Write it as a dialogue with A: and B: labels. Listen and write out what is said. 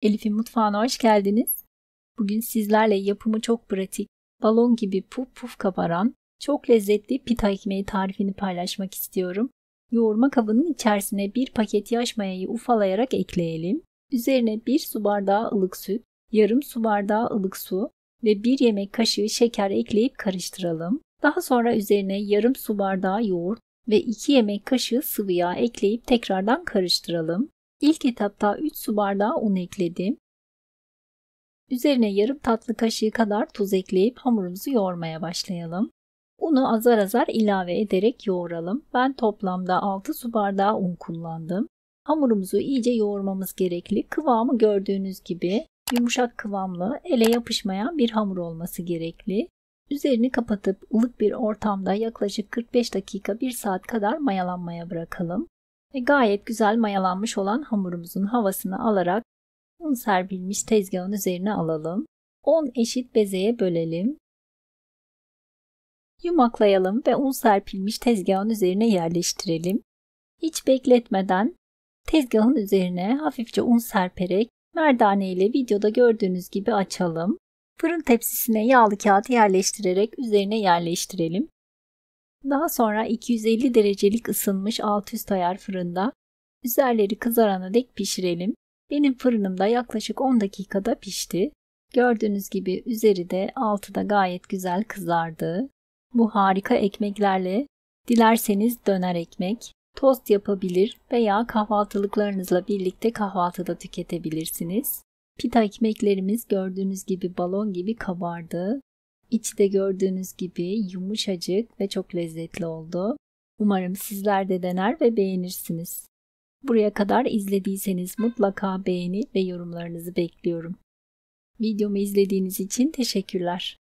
A: Elif'in mutfağına hoş geldiniz. Bugün sizlerle yapımı çok pratik, balon gibi puf puf kabaran, çok lezzetli pita ekmeği tarifini paylaşmak istiyorum. Yoğurma kabının içerisine bir paket yaş mayayı ufalayarak ekleyelim. Üzerine 1 su bardağı ılık süt, yarım su bardağı ılık su ve 1 yemek kaşığı şeker ekleyip karıştıralım. Daha sonra üzerine yarım su bardağı yoğurt ve 2 yemek kaşığı sıvı yağ ekleyip tekrardan karıştıralım. İlk etapta 3 su bardağı un ekledim. Üzerine yarım tatlı kaşığı kadar tuz ekleyip hamurumuzu yoğurmaya başlayalım. Unu azar azar ilave ederek yoğuralım. Ben toplamda 6 su bardağı un kullandım. Hamurumuzu iyice yoğurmamız gerekli. Kıvamı gördüğünüz gibi yumuşak kıvamlı, ele yapışmayan bir hamur olması gerekli. Üzerini kapatıp ılık bir ortamda yaklaşık 45 dakika 1 saat kadar mayalanmaya bırakalım. Ve gayet güzel mayalanmış olan hamurumuzun havasını alarak un serpilmiş tezgahın üzerine alalım. 10 eşit bezeye bölelim. Yumaklayalım ve un serpilmiş tezgahın üzerine yerleştirelim. Hiç bekletmeden tezgahın üzerine hafifçe un serperek merdane ile videoda gördüğünüz gibi açalım. Fırın tepsisine yağlı kağıt yerleştirerek üzerine yerleştirelim. Daha sonra 250 derecelik ısınmış alt üst ayar fırında üzerleri kızarana dek pişirelim. Benim fırınımda yaklaşık 10 dakikada pişti. Gördüğünüz gibi üzeri de altı da gayet güzel kızardı. Bu harika ekmeklerle dilerseniz döner ekmek, tost yapabilir veya kahvaltılıklarınızla birlikte kahvaltıda tüketebilirsiniz. Pita ekmeklerimiz gördüğünüz gibi balon gibi kabardı. İçi de gördüğünüz gibi yumuşacık ve çok lezzetli oldu. Umarım sizler de dener ve beğenirsiniz. Buraya kadar izlediyseniz mutlaka beğeni ve yorumlarınızı bekliyorum. Videomu izlediğiniz için teşekkürler.